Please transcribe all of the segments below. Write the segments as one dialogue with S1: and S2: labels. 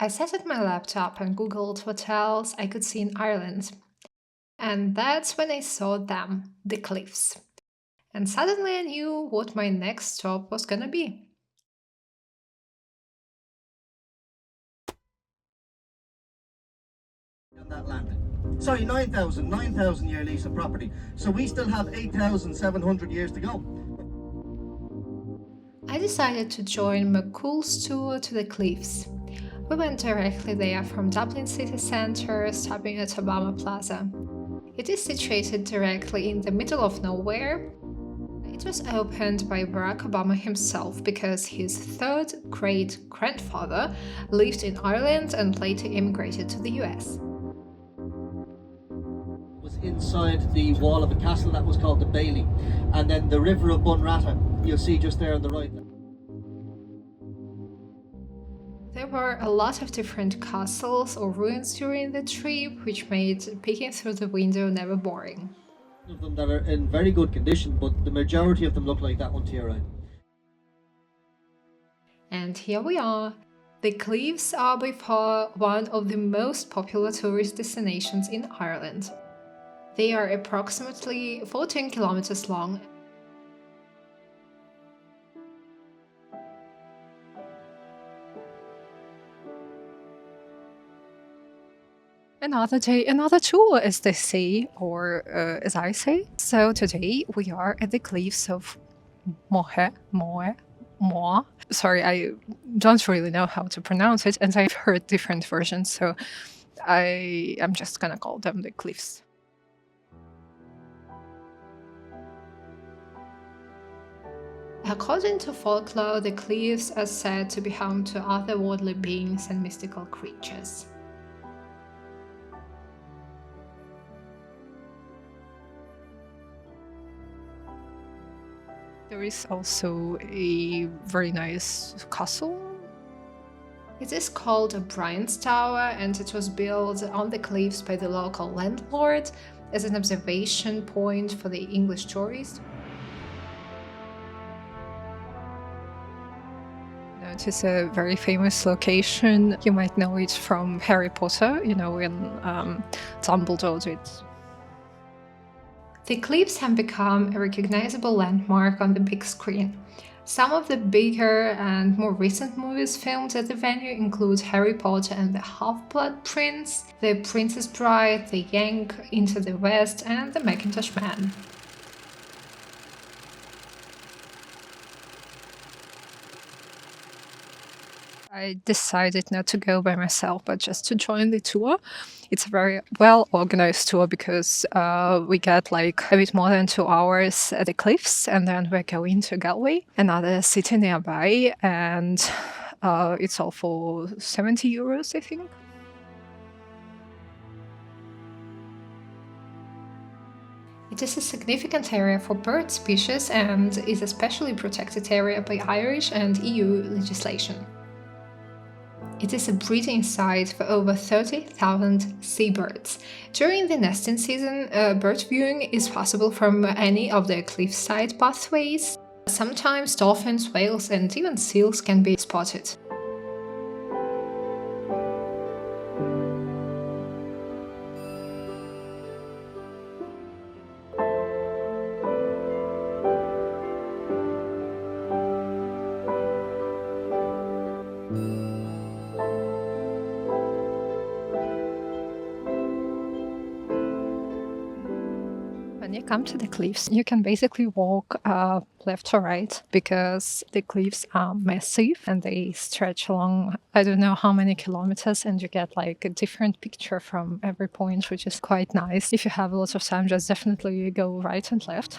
S1: I sat at my laptop and Googled hotels I could see in Ireland. And that's when I saw them, the Cliffs. And suddenly I knew what my next stop was gonna be.
S2: On that land. Sorry, 9,000 year lease of property. So we still have 8,700 years to go.
S1: I decided to join McCool's tour to the Cliffs. We went directly there from Dublin city centre, stopping at Obama Plaza. It is situated directly in the middle of nowhere. It was opened by Barack Obama himself because his third great grandfather lived in Ireland and later immigrated to the US.
S2: Was inside the wall of a castle that was called the Bailey, and then the river of Bunratha you'll see just there on the right.
S1: There were a lot of different castles or ruins during the trip, which made peeking through the window never boring.
S2: Of them that are in very good condition, but the majority of them look like that one to your right.
S1: And here we are. The Cliffs are by far one of the most popular tourist destinations in Ireland. They are approximately 14 kilometers long. Another day, another tour, as they say, or as I say. So today we are at the Cliffs of Moher. Sorry, I don't really know how to pronounce it, and I've heard different versions, so I'm just gonna call them the Cliffs. According to folklore, the Cliffs are said to be home to otherworldly beings and mystical creatures. There is also a very nice castle. It is called a Bryant's Tower, and it was built on the cliffs by the local landlord as an observation point for the English tourists. It is a very famous location. You might know it from Harry Potter, when Dumbledore did. The cliffs have become a recognizable landmark on the big screen. Some of the bigger and more recent movies filmed at the venue include Harry Potter and the Half-Blood Prince, The Princess Bride, The Yank, Into the West, and The Macintosh Man. I decided not to go by myself, but just to join the tour. It's a very well-organized tour because we get like a bit more than 2 hours at the cliffs, and then we're going to Galway, another city nearby, and it's all for 70 euros, I think. It is a significant area for bird species and is a specially protected area by Irish and EU legislation. It is a breeding site for over 30,000 seabirds. During the nesting season, bird viewing is possible from any of the cliffside pathways. Sometimes dolphins, whales, and even seals can be spotted. When you come to the cliffs, you can basically walk left or right because the cliffs are massive and they stretch along I don't know how many kilometers, and you get like a different picture from every point, which is quite nice. If you have a lot of time, just definitely go right and left.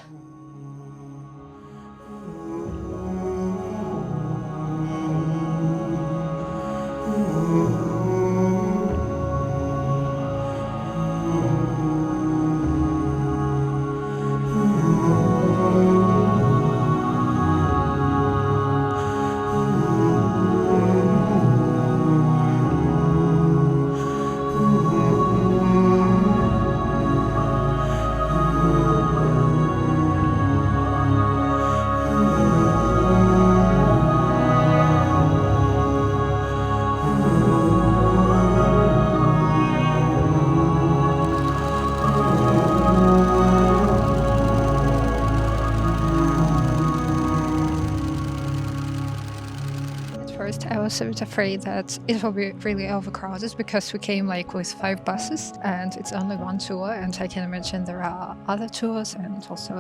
S1: first I was a bit afraid that it will be really overcrowded because we came like with 5 buses and it's only one tour, and I can imagine there are other tours and also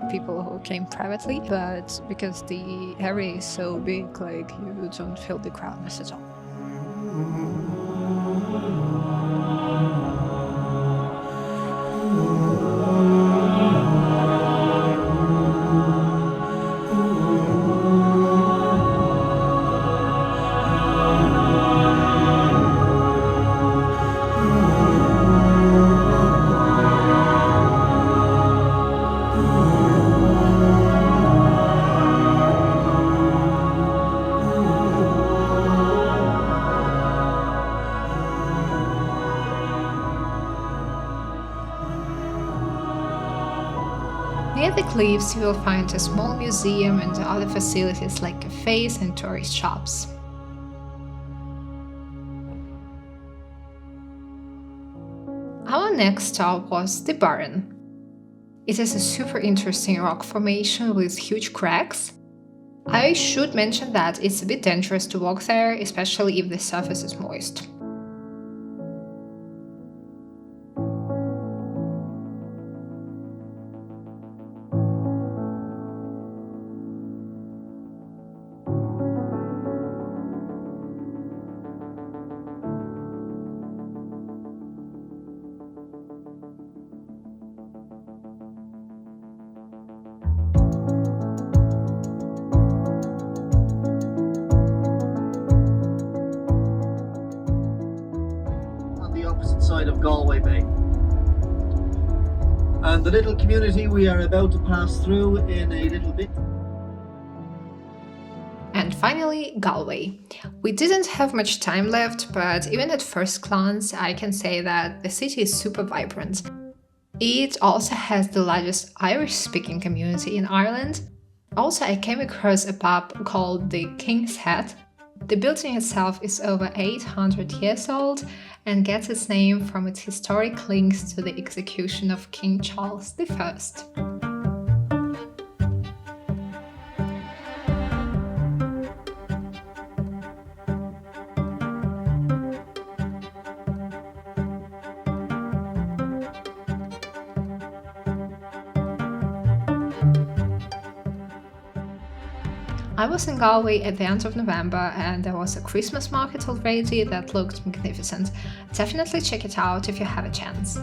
S1: people who came privately, but because the area is so big, like you don't feel the crowdness at all. Near the cliffs, you will find a small museum and other facilities like cafes and tourist shops. Our next stop was the Burren. It is a super interesting rock formation with huge cracks. I should mention that it's a bit dangerous to walk there, especially if the surface is moist.
S2: Side of Galway Bay. And the little community we are about to pass through in a little bit.
S1: And finally, Galway. We didn't have much time left, but even at first glance, I can say that the city is super vibrant. It also has the largest Irish-speaking community in Ireland. Also, I came across a pub called the King's Head. The building itself is over 800 years old and gets its name from its historic links to the execution of King Charles I. I was in Galway at the end of November and there was a Christmas market already that looked magnificent. Definitely check it out if you have a chance.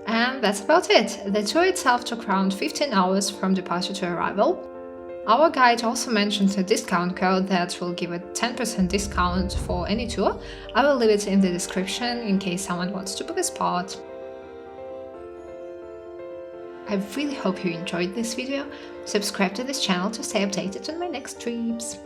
S1: And that's about it. The tour itself took around 15 hours from departure to arrival. Our guide also mentioned a discount code that will give a 10% discount for any tour. I will leave it in the description in case someone wants to book a spot. I really hope you enjoyed this video. Subscribe to this channel to stay updated on my next trips.